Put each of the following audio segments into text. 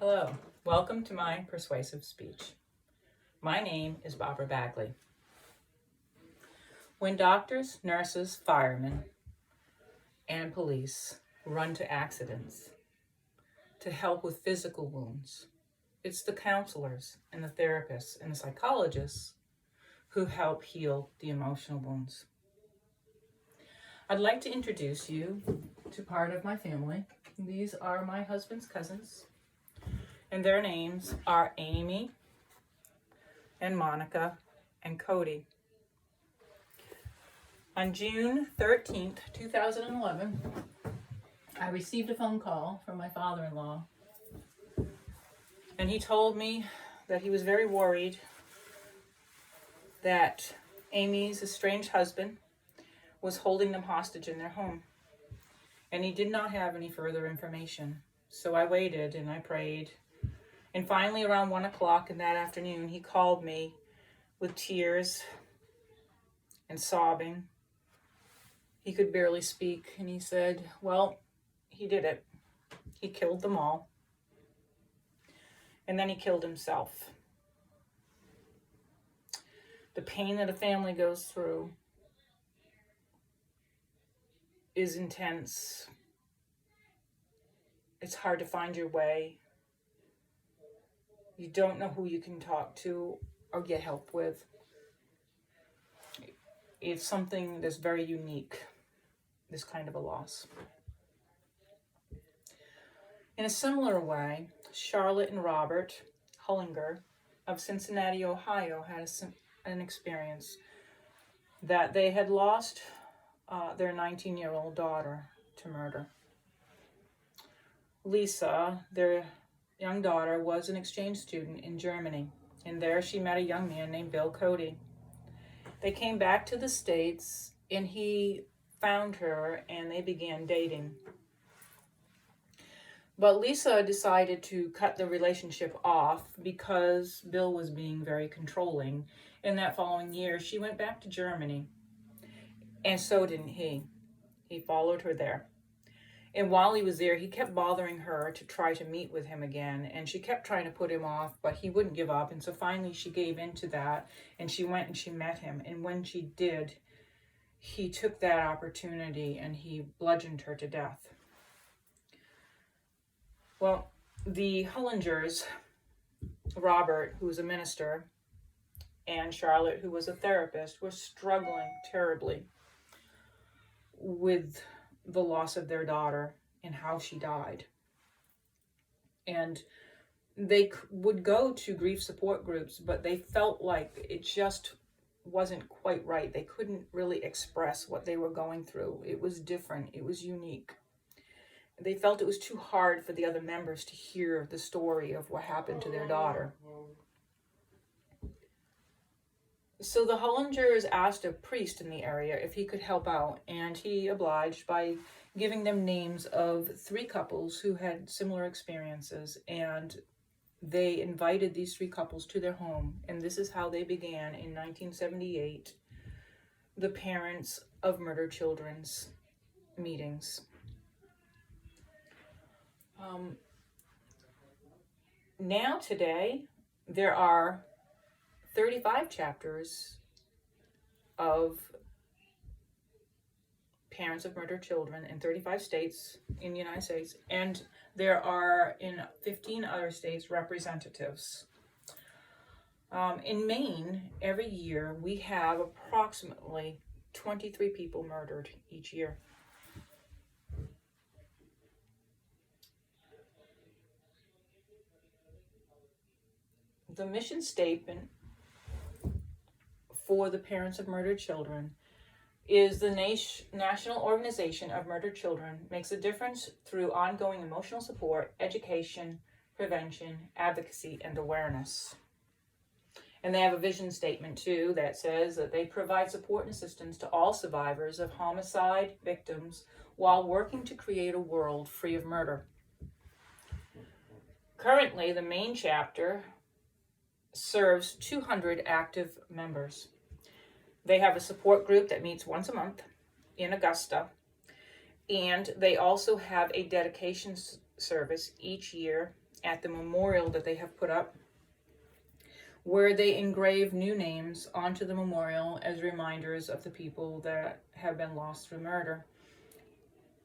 Hello, welcome to my persuasive speech. My name is Barbara Bagley. When doctors, nurses, firemen, and police run to accidents to help with physical wounds, it's the counselors and the therapists and the psychologists who help heal the emotional wounds. I'd like to introduce you to part of my family. These are my husband's cousins, and their names are Amy and Monica and Cody. On June 13th, 2011, I received a phone call from my father-in-law, and he told me that he was very worried that Amy's estranged husband was holding them hostage in their home, and he did not have any further information. So I waited and I prayed, and finally around 1 o'clock in that afternoon, he called me with tears and sobbing. He could barely speak, and he said, well, he did it. He killed them all, and then he killed himself. The pain that a family goes through is intense. It's hard to find your way. You don't know who you can talk to or get help with. It's something that's very unique, this kind of a loss. In a similar way, Charlotte and Robert Hullinger of Cincinnati, Ohio, had an experience that they had lost their 19-year-old daughter to murder. Lisa, their young daughter, was an exchange student in Germany, and there she met a young man named Bill Cody. They came back to the States, and he found her, and they began dating. But Lisa decided to cut the relationship off because Bill was being very controlling. In that following year, she went back to Germany, and so didn't he. He followed her there. And while he was there, he kept bothering her to try to meet with him again, and she kept trying to put him off, but he wouldn't give up. And so finally she gave in to that, and she went and she met him. And when she did, he took that opportunity and he bludgeoned her to death. Well, the Hullingers, Robert, who was a minister, and Charlotte, who was a therapist, were struggling terribly with the loss of their daughter and how she died. And they would go to grief support groups, but they felt like it just wasn't quite right. They couldn't really express what they were going through. It was different. It was unique. They felt it was too hard for the other members to hear the story of what happened to their daughter. So the Hullingers asked a priest in the area if he could help out, and he obliged by giving them names of 3 couples who had similar experiences, and they invited these 3 couples to their home, and this is how they began in 1978 the Parents of Murdered Children's meetings. Now today, there are 35 chapters of Parents of Murdered Children in 35 states in the United States, and there are in 15 other states representatives. In Maine, every year we have approximately 23 people murdered each year. The mission statement for the Parents of Murdered Children is the National Organization of Murdered Children makes a difference through ongoing emotional support, education, prevention, advocacy, and awareness. And they have a vision statement too that says that they provide support and assistance to all survivors of homicide victims while working to create a world free of murder. Currently, the main chapter serves 200 active members. They have a support group that meets once a month in Augusta, and they also have a dedication service each year at the memorial that they have put up, where they engrave new names onto the memorial as reminders of the people that have been lost through murder.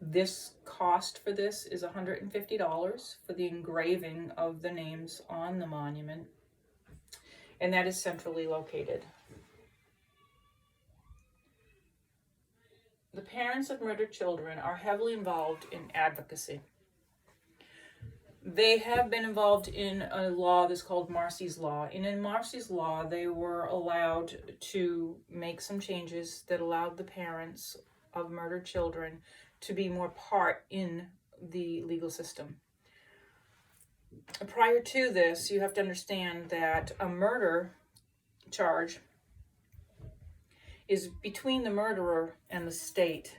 This cost for this is $150 for the engraving of the names on the monument, and that is centrally located. The parents of murdered children are heavily involved in advocacy. They have been involved in a law that's called Marcy's Law. And in Marcy's Law, they were allowed to make some changes that allowed the parents of murdered children to be more part in the legal system. Prior to this, you have to understand that a murder charge is between the murderer and the state.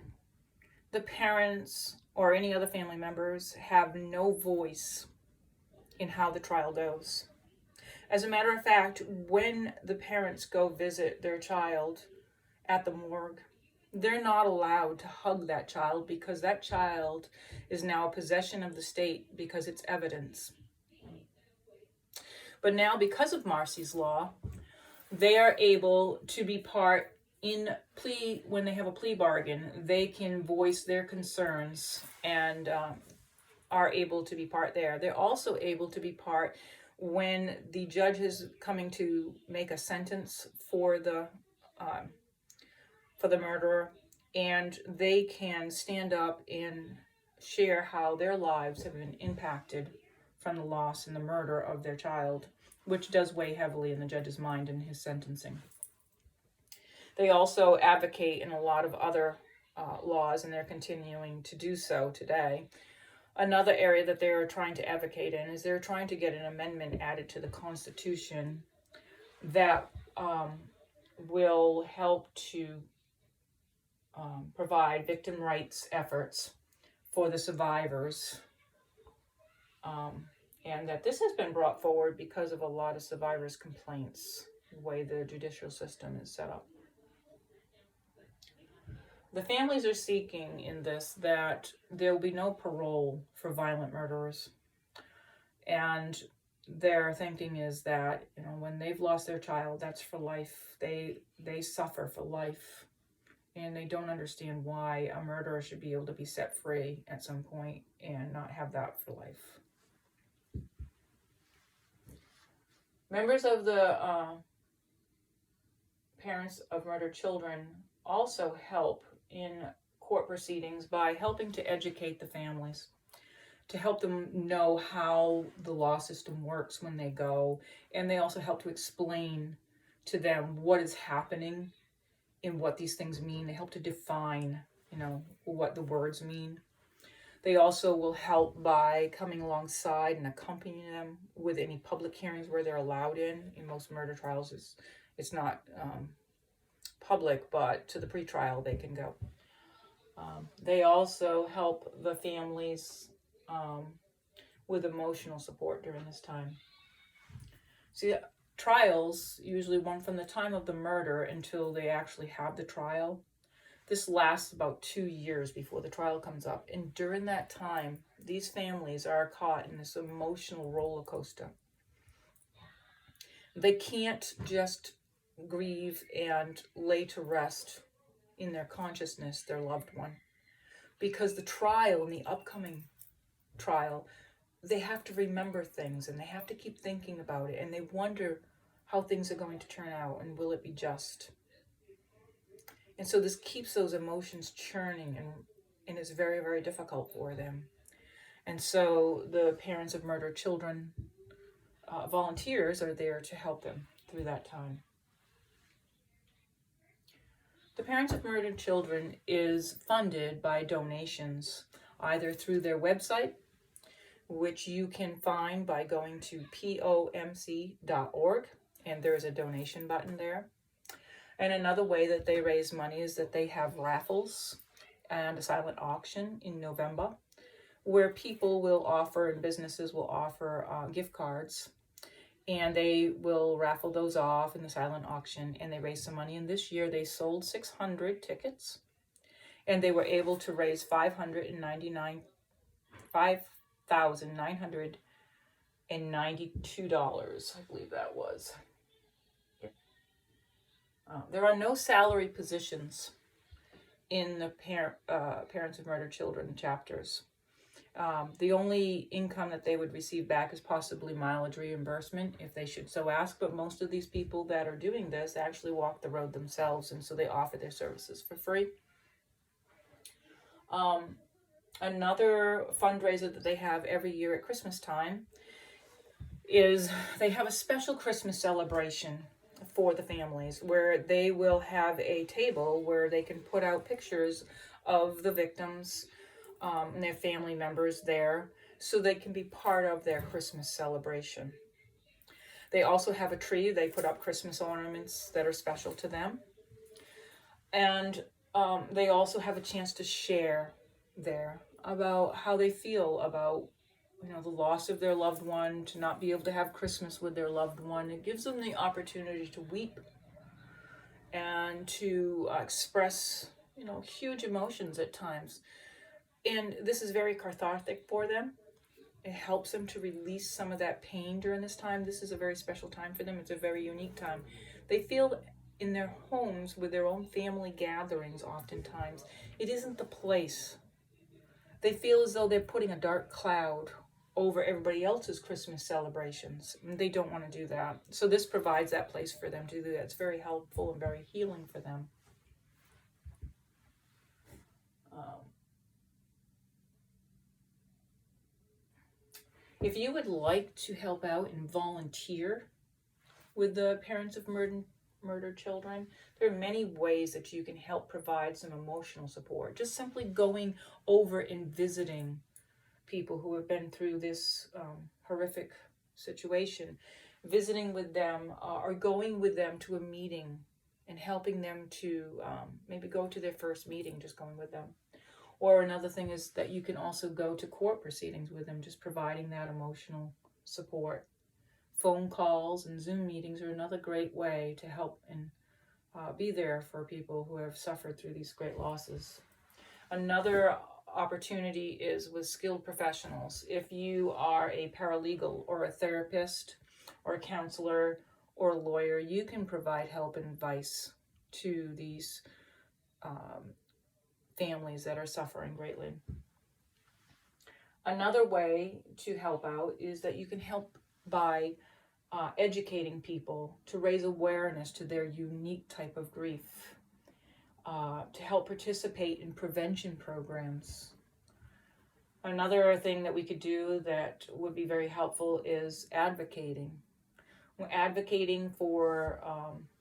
The parents or any other family members have no voice in how the trial goes. As a matter of fact, when the parents go visit their child at the morgue, they're not allowed to hug that child because that child is now a possession of the state because it's evidence. But now, because of Marcy's Law, they are able to be part in plea. When they have a plea bargain, they can voice their concerns and are able to be part there. They're also able to be part when the judge is coming to make a sentence for the murderer, and they can stand up and share how their lives have been impacted from the loss and the murder of their child, which does weigh heavily in the judge's mind in his sentencing. They also advocate in a lot of other laws, and they're continuing to do so today. Another area that they're trying to advocate in is they're trying to get an amendment added to the Constitution that will help to provide victim rights efforts for the survivors. And that this has been brought forward because of a lot of survivors' complaints, the way the judicial system is set up. The families are seeking in this that there will be no parole for violent murderers. And their thinking is that, when they've lost their child, that's for life. They suffer for life. And they don't understand why a murderer should be able to be set free at some point and not have that for life. Members of the parents of murdered children also help in court proceedings by helping to educate the families, to help them know how the law system works when they go, and they also help to explain to them what is happening and what these things mean. They help to define, what the words mean. They also will help by coming alongside and accompanying them with any public hearings where they're allowed in. In most murder trials, it's not public, but to the pretrial they can go. They also help the families with emotional support during this time. See, trials usually run from the time of the murder until they actually have the trial. This lasts about 2 years before the trial comes up. And during that time, these families are caught in this emotional roller coaster. They can't just grieve and lay to rest in their consciousness their loved one. Because the trial and the upcoming trial, they have to remember things and they have to keep thinking about it. And they wonder how things are going to turn out and will it be just. And so this keeps those emotions churning and is very, very difficult for them. And so the parents of murdered children, volunteers are there to help them through that time. The Parents of Murdered Children is funded by donations, either through their website, which you can find by going to POMC.org, and there's a donation button there. And another way that they raise money is that they have raffles and a silent auction in November, where people will offer and businesses will offer gift cards, and they will raffle those off in the silent auction, and they raise some money. And this year they sold 600 tickets, and they were able to raise $5,900 I believe that was. There are no salary positions in the Parents of Murdered Children chapters. The only income that they would receive back is possibly mileage reimbursement if they should so ask, but most of these people that are doing this actually walk the road themselves, and so they offer their services for free. Another fundraiser that they have every year at Christmas time is they have a special Christmas celebration for the families where they will have a table where they can put out pictures of the victims and their family members there so they can be part of their Christmas celebration. They also have a tree. They put up Christmas ornaments that are special to them. And they also have a chance to share there about how they feel about the loss of their loved one, to not be able to have Christmas with their loved one. It gives them the opportunity to weep and to express, huge emotions at times. And this is very cathartic for them. It helps them to release some of that pain during this time. This is a very special time for them. It's a very unique time. They feel in their homes with their own family gatherings oftentimes, it isn't the place. They feel as though they're putting a dark cloud over everybody else's Christmas celebrations. And they don't want to do that. So this provides that place for them to do that. It's very helpful and very healing for them. If you would like to help out and volunteer with the Parents of Murdered Children, there are many ways that you can help provide some emotional support. Just simply going over and visiting people who have been through this horrific situation, visiting with them or going with them to a meeting and helping them to maybe go to their first meeting, just going with them. Or another thing is that you can also go to court proceedings with them, just providing that emotional support. Phone calls and Zoom meetings are another great way to help and be there for people who have suffered through these great losses. Another opportunity is with skilled professionals. If you are a paralegal or a therapist or a counselor or a lawyer, you can provide help and advice to these families that are suffering greatly. Another way to help out is that you can help by educating people to raise awareness to their unique type of grief, to help participate in prevention programs. Another thing that we could do that would be very helpful is advocating. We're advocating for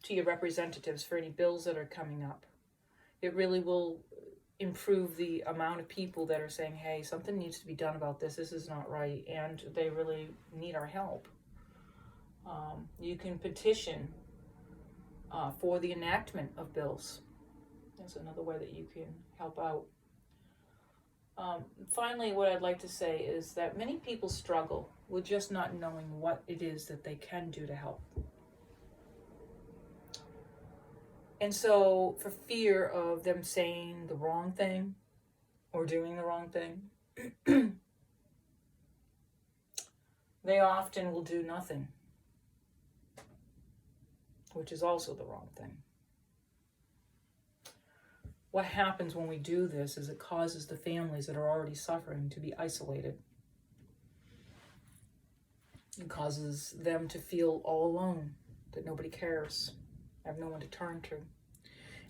to your representatives for any bills that are coming up. It really will improve the amount of people that are saying, hey, something needs to be done about this. This is not right, and they really need our help. You can petition for the enactment of bills. That's another way that you can help out. Finally, what I'd like to say is that many people struggle with just not knowing what it is that they can do to help. And so for fear of them saying the wrong thing or doing the wrong thing, they often will do nothing, which is also the wrong thing. What happens when we do this is it causes the families that are already suffering to be isolated. It causes them to feel all alone, that nobody cares, have no one to turn to.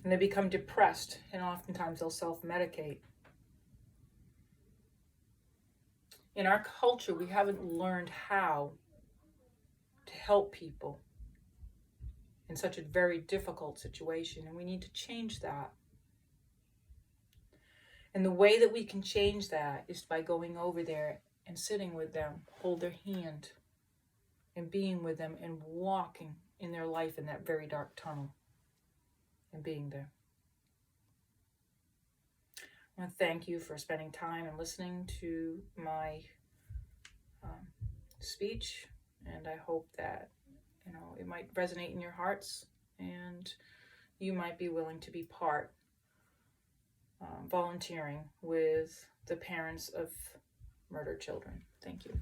And they become depressed, and oftentimes they'll self-medicate. In our culture, we haven't learned how to help people in such a very difficult situation, and we need to change that. And the way that we can change that is by going over there and sitting with them, hold their hand, and being with them and walking in their life in that very dark tunnel and being there. I want to thank you for spending time and listening to my speech, and I hope that it might resonate in your hearts and you might be willing to be part volunteering with the Parents of Murdered Children. Thank you.